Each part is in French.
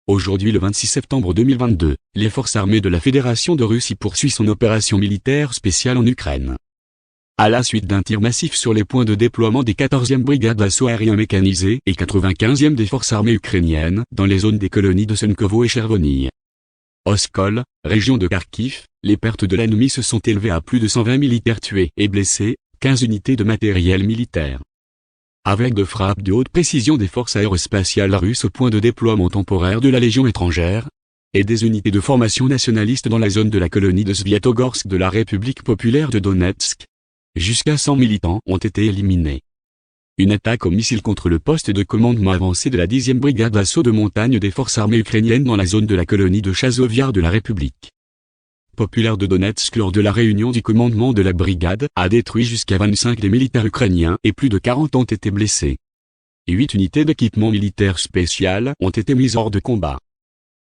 Aujourd'hui le 26 septembre 2022, les forces armées de la Fédération de Russie poursuivent son opération militaire spéciale en Ukraine. À la suite d'un tir massif sur les points de déploiement des 14e brigades d'assaut aérien mécanisées et 95e des forces armées ukrainiennes dans les zones des colonies de Senkovo et Chervony. Oskol, région de Kharkiv, les pertes de l'ennemi se sont élevées à plus de 120 militaires tués et blessés, 15 unités de matériel militaire. Avec de frappes de haute précision des forces aérospatiales russes au point de déploiement temporaire de la Légion étrangère, et des unités de formation nationaliste dans la zone de la colonie de Sviatogorsk de la République populaire de Donetsk, jusqu'à 100 militants ont été éliminés. Une attaque au missile contre le poste de commandement avancé de la 10e brigade d'assaut de montagne des forces armées ukrainiennes dans la zone de la colonie de Chazoviar de la République populaire de Donetsk lors de la réunion du commandement de la brigade a détruit jusqu'à 25 des militaires ukrainiens et plus de 40 ont été blessés. 8 unités d'équipement militaire spécial ont été mises hors de combat.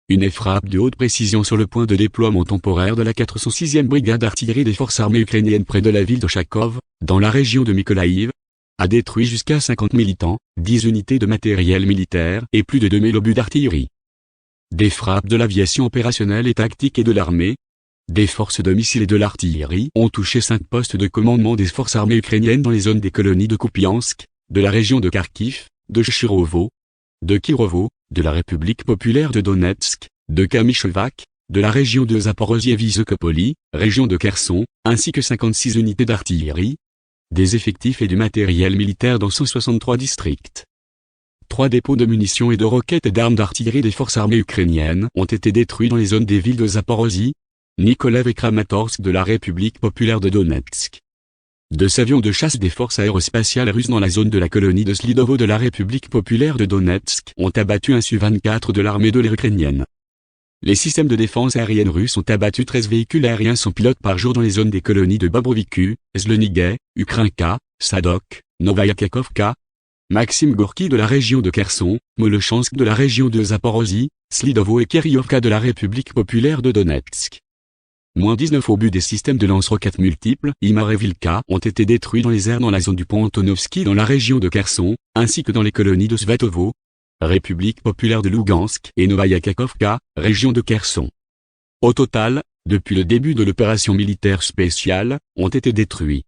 Une frappe de haute précision sur le point de déploiement temporaire de la 406e brigade d'artillerie des forces armées ukrainiennes près de la ville de Chakov, dans la région de Mykolaïv, a détruit jusqu'à 50 militants, 10 unités de matériel militaire et plus de 2000 obus d'artillerie. Des frappes de l'aviation opérationnelle et tactique et de l'armée, des forces de missiles et de l'artillerie ont touché 5 postes de commandement des forces armées ukrainiennes dans les zones des colonies de Kupiansk, de la région de Kharkiv, de Chirovo, de Kirovo, de la République populaire de Donetsk, de Kamyshevak, de la région de Zaporozhye-Vysokopoly, région de Kherson, ainsi que 56 unités d'artillerie, des effectifs et du matériel militaire dans 163 districts. 3 dépôts de munitions et de roquettes et d'armes d'artillerie des forces armées ukrainiennes ont été détruits dans les zones des villes de Zaporozhye, Nikolaev et Kramatorsk de la République populaire de Donetsk. 2 avions de chasse des forces aérospatiales russes dans la zone de la colonie de Slidovo de la République populaire de Donetsk ont abattu un Su-24 de l'armée de l'air ukrainienne. Les systèmes de défense aérienne russes ont abattu 13 véhicules aériens sans pilote par jour dans les zones des colonies de Bobroviku, Zlonigay, Ukrinka, Sadok, Novaya Kakovka, Maxime Gorky de la région de Kherson, Molochansk de la région de Zaporozhye, Slidovo et Kiryovka de la République populaire de Donetsk. -19 obus des systèmes de lance-roquettes multiples, Imar et Vilka, ont été détruits dans les airs dans la zone du pont Antonovski dans la région de Kherson, ainsi que dans les colonies de Svatovo, République populaire de Lugansk et Novaya Kakovka, région de Kherson. Au total, depuis le début de l'opération militaire spéciale, ont été détruits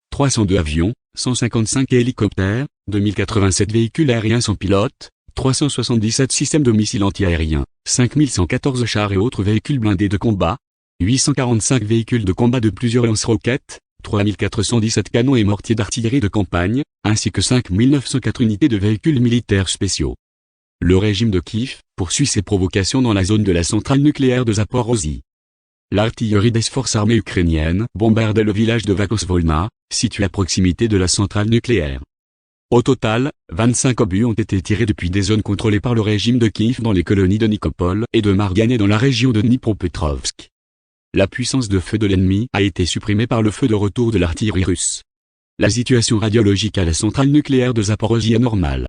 302 avions, 155 hélicoptères, 2087 véhicules aériens sans pilote, 377 systèmes de missiles antiaériens, 5114 chars et autres véhicules blindés de combat, 845 véhicules de combat de plusieurs lance-roquettes, 3417 canons et mortiers d'artillerie de campagne, ainsi que 5904 unités de véhicules militaires spéciaux. Le régime de Kiev poursuit ses provocations dans la zone de la centrale nucléaire de Zaporozhye. L'artillerie des forces armées ukrainiennes bombardait le village de Vakosvolna, situé à proximité de la centrale nucléaire. Au total, 25 obus ont été tirés depuis des zones contrôlées par le régime de Kiev dans les colonies de Nikopol et de Margan et dans la région de Dnipropetrovsk. La puissance de feu de l'ennemi a été supprimée par le feu de retour de l'artillerie russe. La situation radiologique à la centrale nucléaire de Zaporozhye est normale.